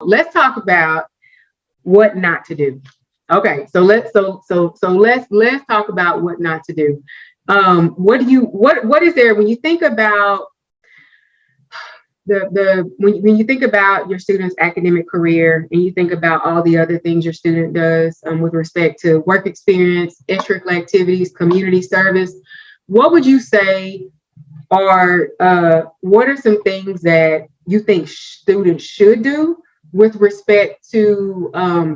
let's talk about what not to do. Okay, so let's talk about what not to do. What is there when you think about when you think about your student's academic career and you think about all the other things your student does with respect to work experience, extracurricular activities, community service, what would you say are what are some things that you think students should do with respect to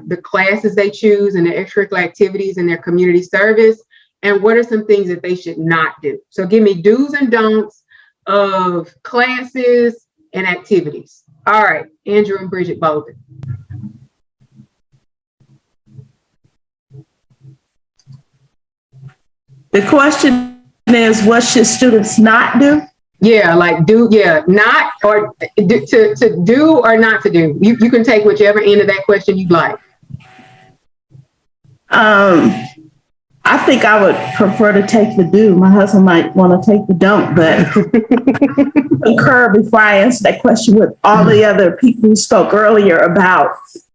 the classes they choose and the extracurricular activities and their community service? And what are some things that they should not do? So give me do's and don'ts of classes and activities. All right, Andrew and Bridget Bolden. The question is, what should students not do? Yeah, like not or to do or not to do. You can take whichever end of that question you'd like. I think I would prefer to take the do. My husband might want to take the don't, but concur before I answer that question with all the other people who spoke earlier about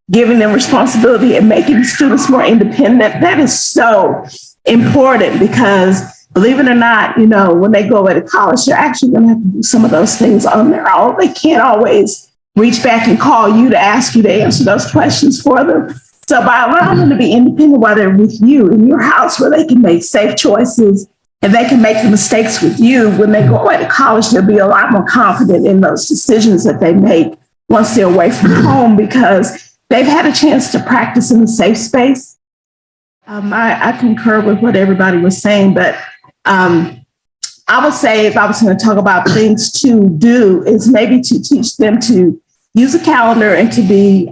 giving them responsibility and making students more independent. That is so important because believe it or not, when they go away to college, they're actually going to have to do some of those things on their own. They can't always reach back and call you to ask you to answer those questions for them. So by allowing them to be independent while they're with you in your house where they can make safe choices and they can make the mistakes with you, when they go away to college, they'll be a lot more confident in those decisions that they make once they're away from home because they've had a chance to practice in a safe space. I concur with what everybody was saying, but I would say if I was going to talk about things to do is maybe to teach them to use a calendar and to be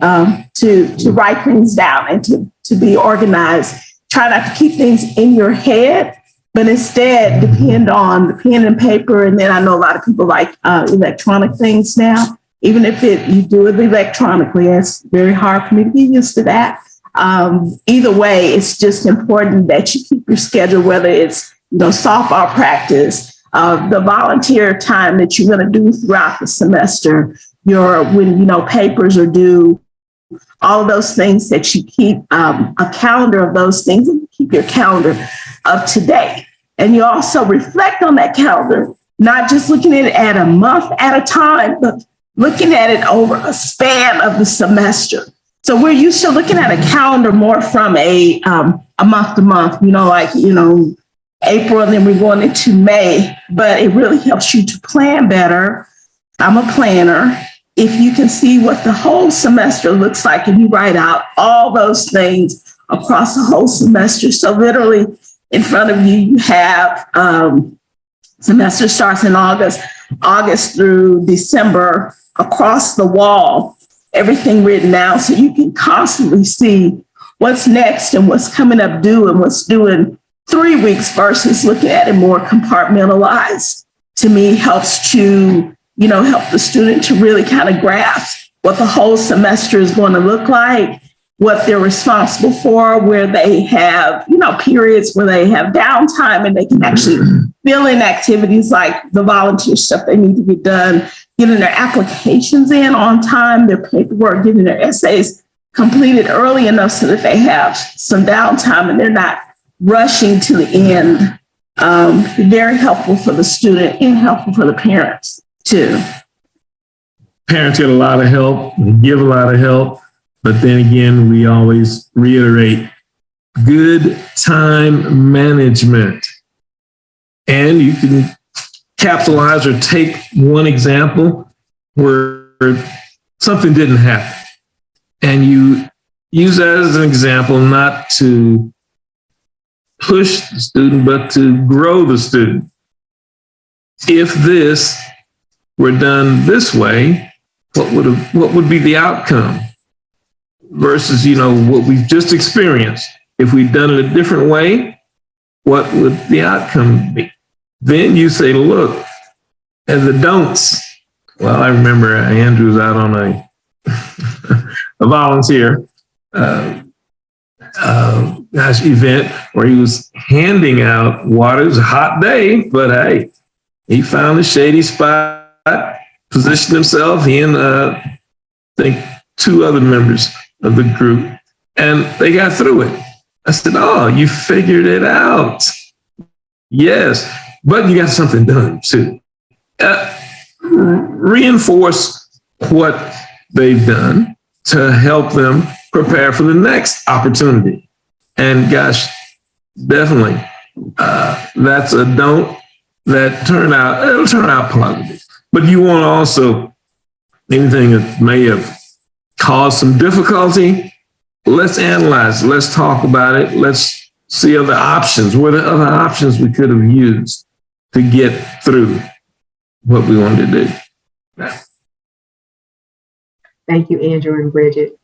to write things down and to be organized. Try not to keep things in your head, but instead depend on the pen and paper. And then I know a lot of people like electronic things now. Even if you do it electronically, it's very hard for me to get used to that. Either way, it's just important that you keep your schedule, whether it's softball practice, the volunteer time that you're going to do throughout the semester, when papers are due, all of those things that you keep a calendar of those things and keep your calendar up to date. And you also reflect on that calendar, not just looking at it at a month at a time, but looking at it over a span of the semester. So we're used to looking at a calendar more from a month to month, April, and then we're going into May, but it really helps you to plan better. I'm a planner. If you can see what the whole semester looks like and you write out all those things across the whole semester. So literally in front of you, you have semester starts in August through December, across the wall, everything written down so you can constantly see what's next and what's coming up due and what's due in 3 weeks versus looking at it more compartmentalized. To me, helps to help the student to really kind of grasp what the whole semester is going to look like, what they're responsible for, where they have, periods where they have downtime and they can actually fill in activities like the volunteer stuff they need to get done, getting their applications in on time, their paperwork, getting their essays completed early enough so that they have some downtime and they're not rushing to the end. Very helpful for the student and helpful for the parents too. Parents get a lot of help, they give a lot of help, but then again, we always reiterate good time management. And you can capitalize or take one example where something didn't happen. And you use that as an example, not to push the student, but to grow the student. If this were done this way, what would be the outcome? Versus, what we've just experienced. If we'd done it a different way, what would the outcome be? Then you say, look, and the don'ts. Well, I remember Andrew was out on a volunteer event where he was handing out water. It was a hot day, but hey, he found a shady spot, positioned himself. He and I think two other members of the group, and they got through it. I said, oh, you figured it out. Yes, but you got something done too. Reinforce what they've done to help them prepare for the next opportunity. And gosh, definitely, that's a don't that it'll turn out positive. But you want also anything that may have caused some difficulty, let's analyze it. Let's talk about it. Let's see other options. What are other options we could have used to get through what we wanted to do? Thank you, Andrew and Bridget.